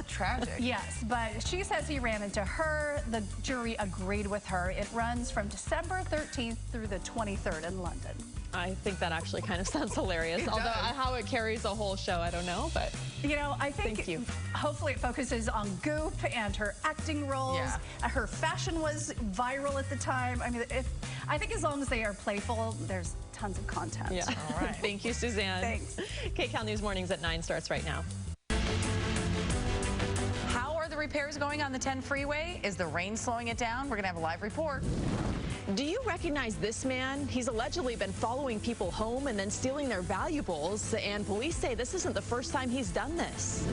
tragic. Yes, but she says he ran into her. The jury agreed with her. It runs from December 13th through the 23rd in London. I think that actually kind of sounds hilarious. Although how it carries a whole show, I don't know, but you know, I think hopefully it focuses on Goop and her acting roles. Yeah. Her fashion was viral at the time. I mean, I think as long as they are playful, there's tons of content. Yeah. All right. Thank you, Suzanne. Thanks. Kcal News Mornings at 9 starts right now. How are the repairs going on the 10 freeway? Is the rain slowing it down? We're going to have a live report. Do you recognize this man? He's allegedly been following people home and then stealing their valuables, and police say this isn't the first time he's done this.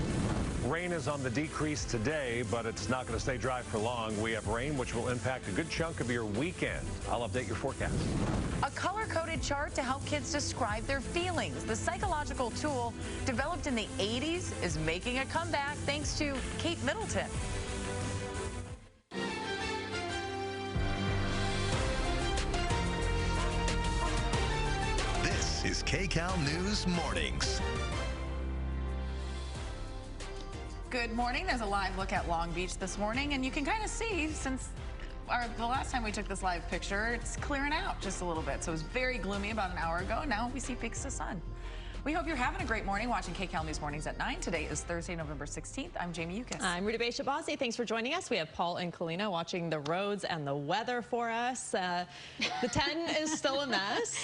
Rain is on the decrease today, but it's not going to stay dry for long. We have rain, which will impact a good chunk of your weekend. I'll update your forecast. A color-coded chart to help kids describe their feelings. The psychological tool developed in the 80s is making a comeback thanks to Kate Middleton. This is Kcal News Mornings. Good morning. There's a live look at Long Beach this morning, and you can kind of see since the last time we took this live picture, it's clearing out just a little bit. So it was very gloomy about an hour ago. Now we see peaks of sun. We hope you're having a great morning watching Kcal News Mornings at 9. Today is Thursday, November 16th. I'm Jamie Yukas. I'm Ruta Shabazi. Thanks for joining us. We have Paul and Kalina watching the roads and the weather for us. The 10 is still a mess.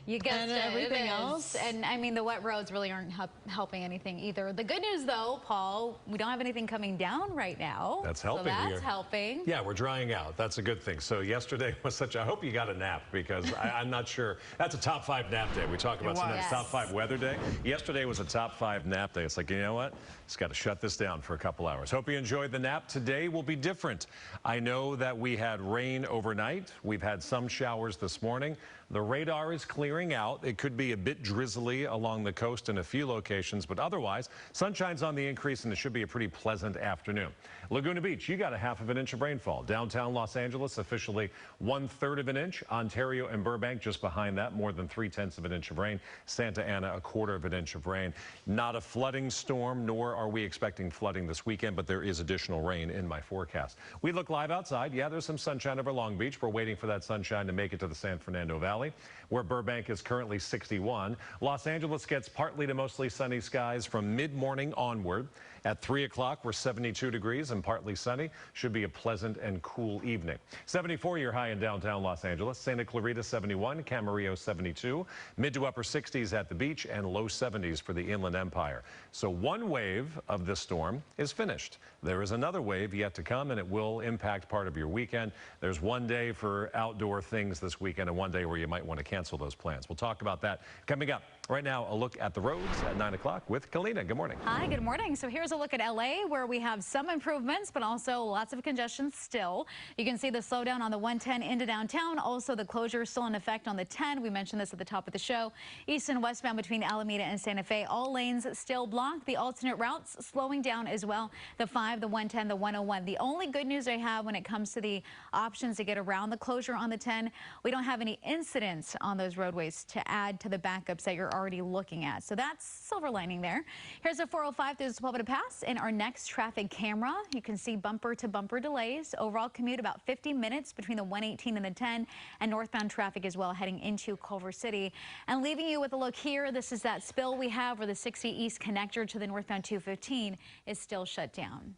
You guessed and it, everything it else. And I mean, the wet roads really aren't helping anything either. The good news, though, Paul, we don't have anything coming down right now. That's helping. So that's helping. Yeah, we're drying out. That's a good thing. So yesterday was I hope you got a nap, because I'm not sure. That's a top 5 nap day. We talk about sometimes top 5 weather day. Yesterday was a top 5 nap day. It's like, you know what? Just got to shut this down for a couple hours. Hope you enjoyed the nap. Today will be different. I know that we had rain overnight. We've had some showers this morning. The radar is clearing out. It could be a bit drizzly along the coast in a few locations, but otherwise, sunshine's on the increase, and it should be a pretty pleasant afternoon. Laguna Beach, you got a ½ of an inch of rainfall. Downtown Los Angeles, officially 1/3 of an inch. Ontario and Burbank, just behind that, more than 3/10 of an inch of rain. Santa Ana, 1/4 of an inch of rain. Not a flooding storm, nor are we expecting flooding this weekend, but there is additional rain in my forecast. We look live outside. Yeah, there's some sunshine over Long Beach. We're waiting for that sunshine to make it to the San Fernando Valley, where Burbank is currently 61. Los Angeles gets partly to mostly sunny skies from mid-morning onward. At 3 o'clock, we're 72 degrees and partly sunny. Should be a pleasant and cool evening. 74 your high in downtown Los Angeles. Santa Clarita 71, Camarillo 72. Mid to upper 60s at the beach and low 70s for the Inland Empire. So one wave of this storm is finished. There is another wave yet to come, and it will impact part of your weekend. There's one day for outdoor things this weekend and one day where you might want to cancel those plans. We'll talk about that coming up. Right now, a look at the roads at 9 o'clock with Kalina. Good morning. Hi, good morning. So here's a look at LA, where we have some improvements, but also lots of congestion still. You can see the slowdown on the 110 into downtown. Also, the closure is still in effect on the 10. We mentioned this at the top of the show. East and westbound between Alameda and Santa Fe, all lanes still blocked. The alternate routes slowing down as well. The 5, the 110, the 101. The only good news I have when it comes to the options to get around the closure on the 10, we don't have any incidents on those roadways to add to the backups that you're already looking at. So that's silver lining there. Here's a 405 through the Sepulveda Pass in our next traffic camera. You can see bumper to bumper delays. Overall commute about 50 minutes between the 118 and the 10, and northbound traffic as well heading into Culver City. And leaving you with a look here, this is that spill we have where the 60 East connector to the northbound 215 is still shut down.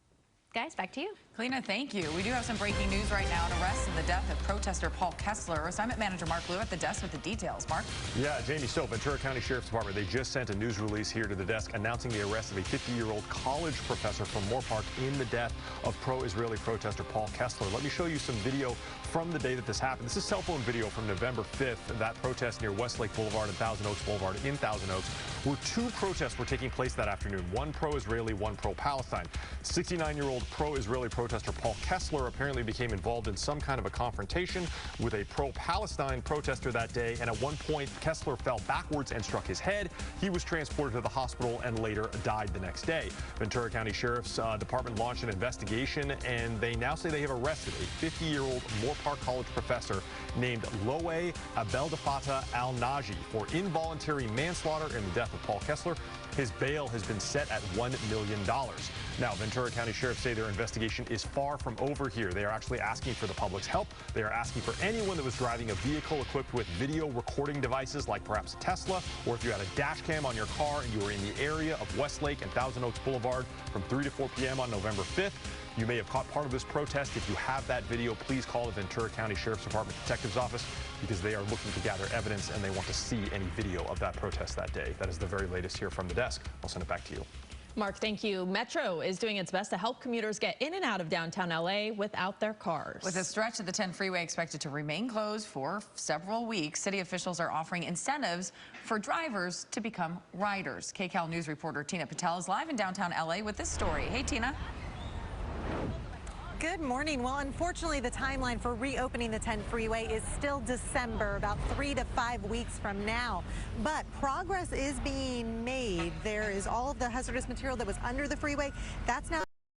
Guys, back to you. Kalina, thank you. We do have some breaking news right now. An arrest in the death of protester Paul Kessler. Assignment manager Mark Liu at the desk with the details. Mark? Yeah, Jamie, so Ventura County Sheriff's Department, they just sent a news release here to the desk announcing the arrest of a 50-year-old college professor from Moorpark in the death of pro-Israeli protester Paul Kessler. Let me show you some video from the day that this happened. This is cell phone video from November 5th. That protest near Westlake Boulevard and Thousand Oaks Boulevard in Thousand Oaks, where 2 protests were taking place that afternoon. One pro-Israeli, one pro-Palestine. 69-year-old pro-Israeli protester Paul Kessler apparently became involved in some kind of a confrontation with a pro-Palestine protester that day, and at one point Kessler fell backwards and struck his head. He was transported to the hospital and later died the next day. Ventura County Sheriff's Department launched an investigation, and they now say they have arrested a 50-year-old Moorpark College professor named Loe Abdelfatah Al-Naji for involuntary manslaughter in the death with Paul Kessler. His bail has been set at $1 million. Now, Ventura County sheriffs say their investigation is far from over here. They are actually asking for the public's help. They are asking for anyone that was driving a vehicle equipped with video recording devices, like perhaps a Tesla, or if you had a dash cam on your car and you were in the area of Westlake and Thousand Oaks Boulevard from 3 to 4 p.m. on November 5th. You may have caught part of this protest. If you have that video, please call the Ventura County Sheriff's Department Detective's Office, because they are looking to gather evidence and they want to see any video of that protest that day. That is the very latest here from the desk. I'll send it back to you. Mark, thank you. Metro is doing its best to help commuters get in and out of downtown LA without their cars. With a stretch of the 10 freeway expected to remain closed for several weeks, city officials are offering incentives for drivers to become riders. KCAL News reporter Tina Patel is live in downtown LA with this story. Hey, Tina. Good morning. Well, unfortunately, the timeline for reopening the 10 freeway is still December, about 3 to 5 weeks from now. But progress is being made. There is all of the hazardous material that was under the freeway. That's now